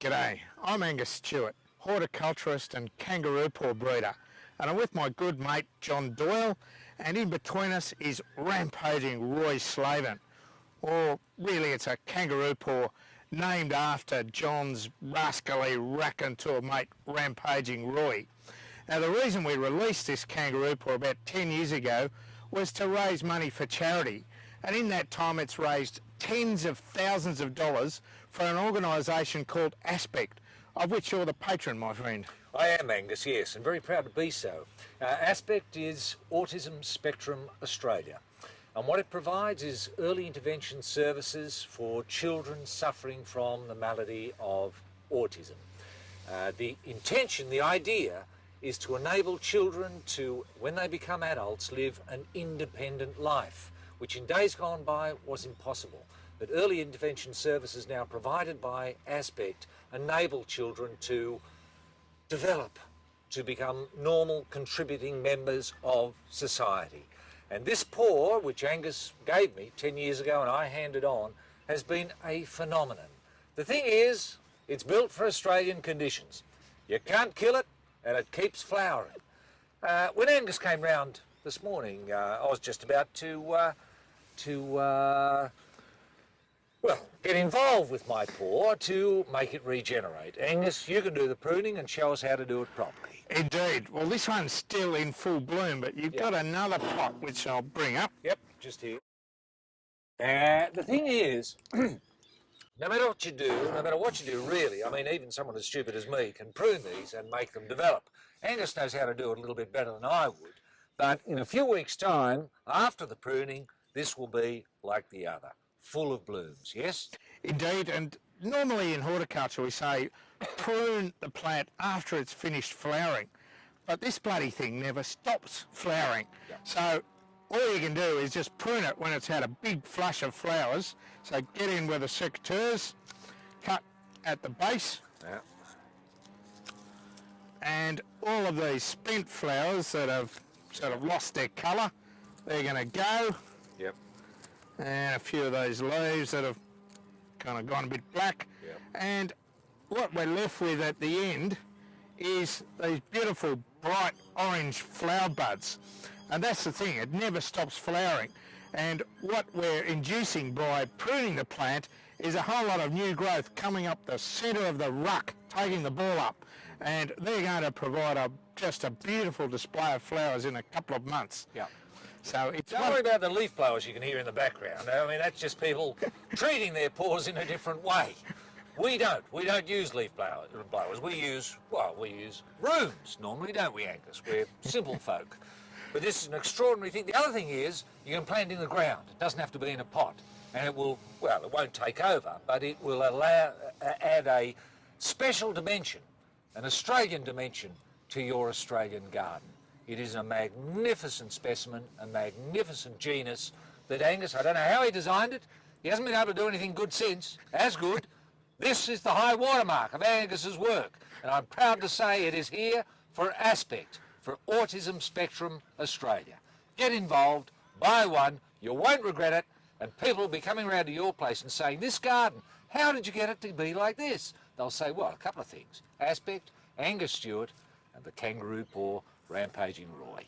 G'day, I'm Angus Stewart, horticulturist and kangaroo paw breeder, and I'm with my good mate John Doyle, and in between us is Rampaging Roy Slaven, or really it's a kangaroo paw named after John's rascally raconteur mate Rampaging Roy. Now the reason we released this kangaroo paw about 10 years ago was to raise money for charity, and in that time it's raised tens of thousands of dollars for an organisation called Aspect, of which you're the patron, my friend. I am, Angus, yes, and very proud to be so. Aspect is Autism Spectrum Australia, and what it provides is early intervention services for children suffering from the malady of autism. The intention, the idea, is to enable children to, when they become adults, live an independent life, which in days gone by was impossible. But early intervention services now provided by Aspect enable children to develop, to become normal contributing members of society. And this paw, which Angus gave me 10 years ago and I handed on, has been a phenomenon. The thing is, it's built for Australian conditions. You can't kill it and it keeps flowering. When Angus came round this morning, I was just about to get involved with my paw to make it regenerate. Angus, you can do the pruning and show us how to do it properly. Indeed. Well, this one's still in full bloom, but you've got another pot which I'll bring up. Yep, just here. The thing is, no matter what you do really, I mean, even someone as stupid as me can prune these and make them develop. Angus knows how to do it a little bit better than I would, but in a few weeks' time, after the pruning, this will be like the other, full of blooms, yes? Indeed, and normally in horticulture we say prune the plant after it's finished flowering, but this bloody thing never stops flowering. Yep. So all you can do is just prune it when it's had a big flush of flowers. So get in with the secateurs, cut at the base, and all of these spent flowers that have sort of lost their colour, they're going to go. Yep. And a few of those leaves that have kind of gone a bit black. Yep. And what we're left with at the end is these beautiful bright orange flower buds. And that's the thing, it never stops flowering. And what we're inducing by pruning the plant is a whole lot of new growth coming up the centre of the ruck, taking the ball up. And they're going to provide just a beautiful display of flowers in a couple of months. Yeah. So it's Don't worry about the leaf blowers you can hear in the background. I mean, that's just people treating their paws in a different way. We don't use leaf blowers. We use rooms normally, don't we, Angus? We're simple folk. But this is an extraordinary thing. The other thing is you can plant in the ground. It doesn't have to be in a pot. And it will, well, it won't take over, but it will add a special dimension, an Australian dimension to your Australian garden. It is a magnificent specimen, a magnificent genus that Angus, I don't know how he designed it. He hasn't been able to do anything good since, as good. This is the high watermark of Angus's work. And I'm proud to say it is here for Aspect, for Autism Spectrum Australia. Get involved, buy one, you won't regret it, and people will be coming around to your place and saying, this garden, how did you get it to be like this? They'll say, well, a couple of things. Aspect, Angus Stewart, and the Kangaroo Paw Rampaging Roy.